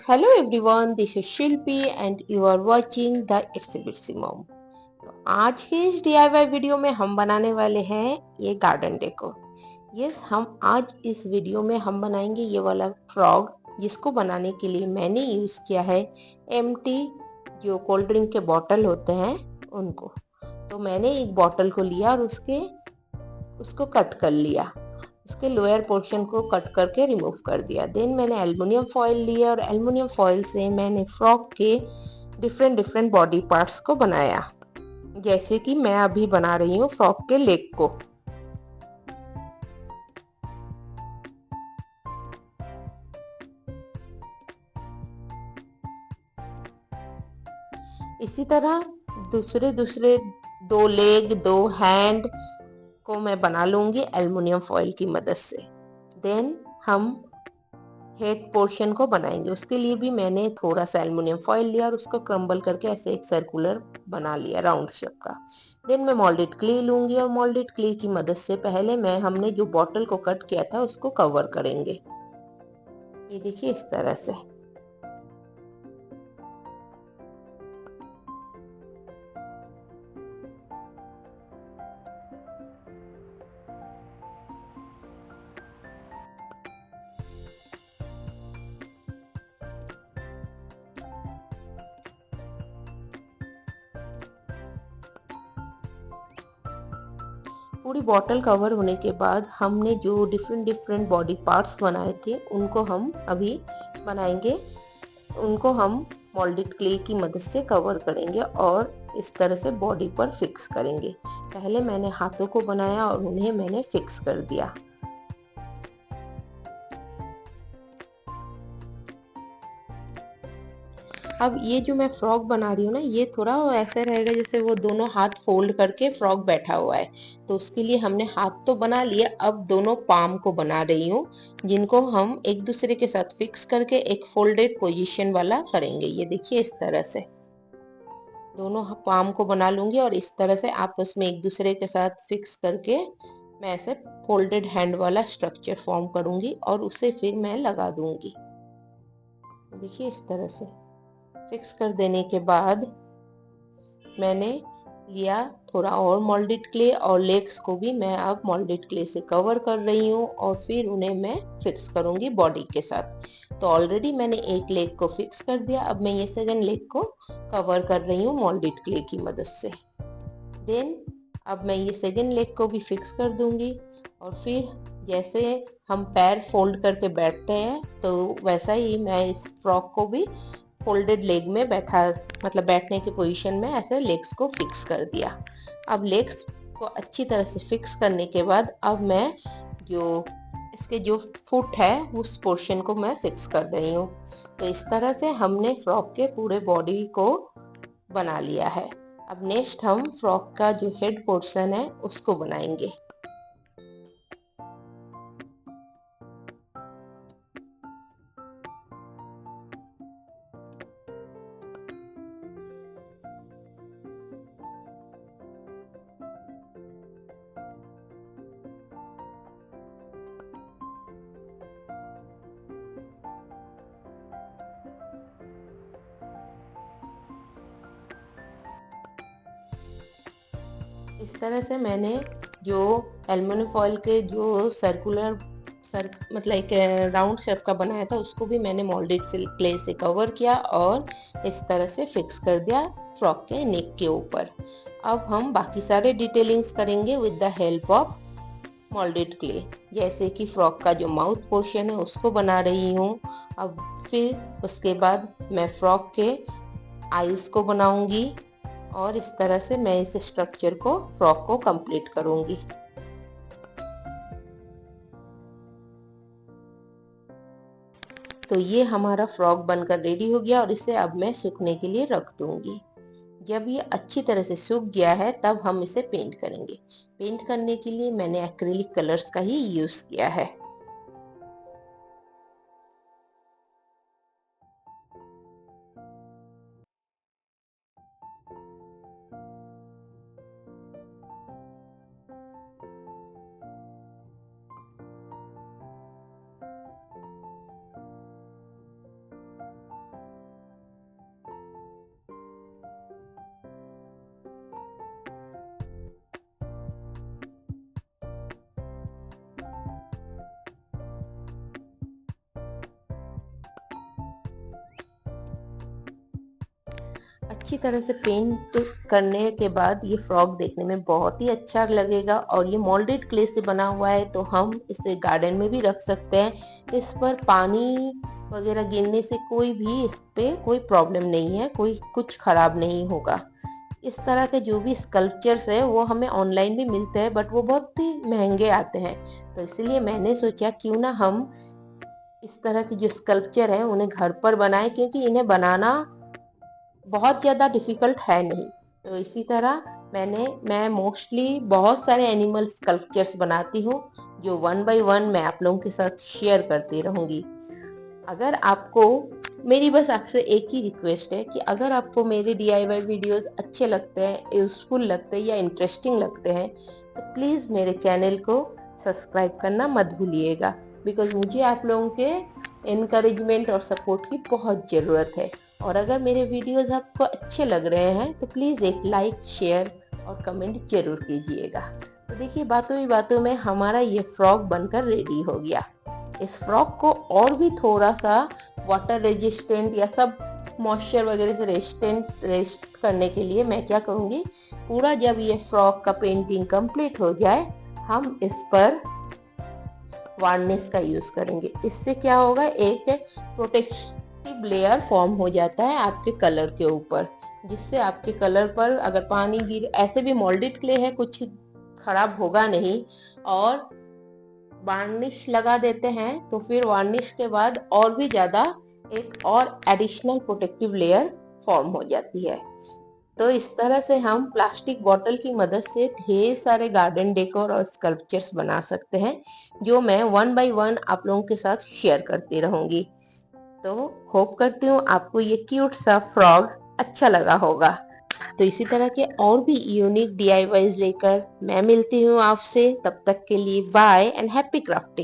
Hello everyone, this is Shilpi and you are watching the Itsy Bitsy Mom। तो आज के इस DIY video में हम बनाने वाले हैं ये गार्डन डेकोर। यस, हम आज इस वीडियो में हम बनाएंगे ये वाला फ्रॉग, जिसको बनाने के लिए मैंने यूज किया है एम्प्टी जो कोल्ड ड्रिंक के बॉटल होते हैं उनको। तो मैंने एक बॉटल को लिया और उसको कट कर लिया, उसके लोअर पोर्शन को कट करके रिमूव कर दिया। देन मैंने एल्युमिनियम फॉयल लिया और एल्युमिनियम फॉयल से मैंने फ्रॉक के डिफरेंट डिफरेंट बॉडी पार्ट्स को बनाया, जैसे कि मैं अभी बना रही हूँ फ्रॉक के लेग को। इसी तरह दूसरे दूसरे 2 लेग 2 हैंड को मैं बना लूंगी एल्युमिनियम फॉयल की मदद से। देन हम हेड पोर्शन को बनाएंगे, उसके लिए भी मैंने थोड़ा सा एल्युमिनियम फॉयल लिया और उसको क्रम्बल करके ऐसे एक सर्कुलर बना लिया राउंड शेप का। देन मैं मोल्डेड क्ले लूंगी और मोल्डेड क्ले की मदद से पहले हमने जो बॉटल को कट किया था उसको कवर करेंगे। ये देखिए इस तरह से। पूरी बॉटल कवर होने के बाद हमने जो डिफरेंट डिफरेंट बॉडी पार्ट्स बनाए थे उनको हम अभी बनाएंगे। उनको हम मोल्डेड क्ले की मदद से कवर करेंगे और इस तरह से बॉडी पर फिक्स करेंगे। पहले मैंने हाथों को बनाया और उन्हें मैंने फिक्स कर दिया। अब ये जो मैं फ्रॉक बना रही हूँ ना, ये थोड़ा ऐसे रहेगा जैसे वो दोनों हाथ फोल्ड करके फ्रॉक बैठा हुआ है। तो उसके लिए हमने हाथ तो बना लिया, अब दोनों पाम को बना रही हूँ, जिनको हम एक दूसरे के साथ फिक्स करके एक फोल्डेड पोजीशन वाला करेंगे। ये देखिए इस तरह से दोनों पाम को बना लूंगी और इस तरह से आपस में एक दूसरे के साथ फिक्स करके मैं ऐसे फोल्डेड हैंड वाला स्ट्रक्चर फॉर्म करूंगी और उसे फिर मैं लगा दूंगी। देखिए इस तरह से फिक्स कर देने के बाद मैंने लिया थोड़ा और मोल्डेड क्ले और लेग्स को भी मैं अब मोल्डेड क्ले से कवर कर रही हूँ और फिर उन्हें मैं फिक्स करूंगी बॉडी के साथ। तो ऑलरेडी मैंने एक लेग को फिक्स कर दिया, अब मैं ये सेकंड लेग को कवर कर रही हूँ मोल्डेड क्ले की मदद से। देन अब मैं ये सेकंड लेग को भी फिक्स कर दूंगी और फिर जैसे हम पैर फोल्ड करके बैठते हैं तो वैसा ही मैं इस फ्रॉक को भी फोल्डेड लेग में बैठने की पोजीशन में ऐसे लेग्स को फिक्स कर दिया। अब लेग्स को अच्छी तरह से फिक्स करने के बाद अब मैं जो इसके जो फुट है उस पोर्शन को मैं फिक्स कर रही हूँ। तो इस तरह से हमने फ्रॉक के पूरे बॉडी को बना लिया है। अब नेक्स्ट हम फ्रॉक का जो हेड पोर्शन है उसको बनाएंगे। इस तरह से मैंने जो एल्युमिनियम फॉयल के जो सर्कुलर एक राउंड शेप का बनाया था उसको भी मैंने मोल्डेड क्ले से कवर किया और इस तरह से फिक्स कर दिया फ्रॉक के नेक के ऊपर। अब हम बाकी सारे डिटेलिंग्स करेंगे with the help of moulded clay. जैसे कि फ्रॉक का जो माउथ पोर्शन है उसको बना रही हूँ। अब फिर उसके बाद मैं फ्रॉक के आईज को बनाऊंगी और इस तरह से मैं इस स्ट्रक्चर को फ्रॉक को कंप्लीट करूंगी। तो ये हमारा फ्रॉक बनकर रेडी हो गया और इसे अब मैं सूखने के लिए रख दूंगी। जब ये अच्छी तरह से सूख गया है तब हम इसे पेंट करेंगे। पेंट करने के लिए मैंने एक्रिलिक कलर्स का ही यूज किया है। अच्छी तरह से पेंट करने के बाद ये फ्रॉक देखने में बहुत ही अच्छा लगेगा। और ये मोल्डेड क्ले से बना हुआ है तो हम इसे गार्डन में भी रख सकते हैं। इस पर पानी वगैरह गिरने से इस पे कोई प्रॉब्लम नहीं है, कोई कुछ खराब नहीं होगा। इस तरह के जो भी स्कल्पचर्स है वो हमें ऑनलाइन भी मिलते हैं, बट वो बहुत ही महंगे आते हैं। तो इसलिए मैंने सोचा क्यों ना हम इस तरह की जो स्कल्पचर है उन्हें घर पर बनाएं, क्योंकि इन्हें बनाना बहुत ज़्यादा डिफिकल्ट है नहीं। तो इसी तरह मैं मोस्टली बहुत सारे एनिमल स्कल्पचर्स बनाती हूँ, जो वन बाय वन मैं आप लोगों के साथ शेयर करती रहूँगी। अगर आपको मेरी बस आपसे एक ही रिक्वेस्ट है कि अगर आपको मेरे DIY वीडियोस अच्छे लगते हैं, यूजफुल लगते हैं या इंटरेस्टिंग लगते हैं, तो प्लीज़ मेरे चैनल को सब्सक्राइब करना मत भूलिएगा, बिकॉज मुझे आप लोगों के इनकरेजमेंट और सपोर्ट की बहुत ज़रूरत है। और अगर मेरे वीडियोस आपको अच्छे लग रहे हैं तो प्लीज़ एक लाइक, शेयर और कमेंट जरूर कीजिएगा। तो देखिए, बातों ही बातों में हमारा ये फ्रॉक बनकर रेडी हो गया। इस फ्रॉक को और भी थोड़ा सा वाटर रेजिस्टेंट या सब मॉइस्चर वगैरह से रेस्ट करने के लिए मैं क्या करूँगी, पूरा जब ये फ्रॉक का पेंटिंग कंप्लीट हो जाए, हम इस पर वार्निश का यूज करेंगे। इससे क्या होगा, एक प्रोटेक्टिव लेयर फॉर्म हो जाता है आपके कलर के ऊपर, जिससे आपके कलर पर अगर पानी गिर, ऐसे भी मोल्डेड क्ले है, कुछ खराब होगा नहीं। और वार्निश लगा देते हैं तो फिर वार्निश के बाद और भी ज्यादा एक और एडिशनल प्रोटेक्टिव लेयर फॉर्म हो जाती है। तो इस तरह से हम प्लास्टिक बॉटल की मदद से ढेर सारे गार्डन डेकोर और स्कल्पचर्स बना सकते हैं, जो मैं वन बाय वन आप लोगों के साथ शेयर करती रहूंगी। तो होप करती हूँ आपको ये क्यूट सा फ्रॉग अच्छा लगा होगा। तो इसी तरह के और भी यूनिक DIYs लेकर मैं मिलती हूँ आपसे। तब तक के लिए बाय एंड हैप्पी क्राफ्टिंग।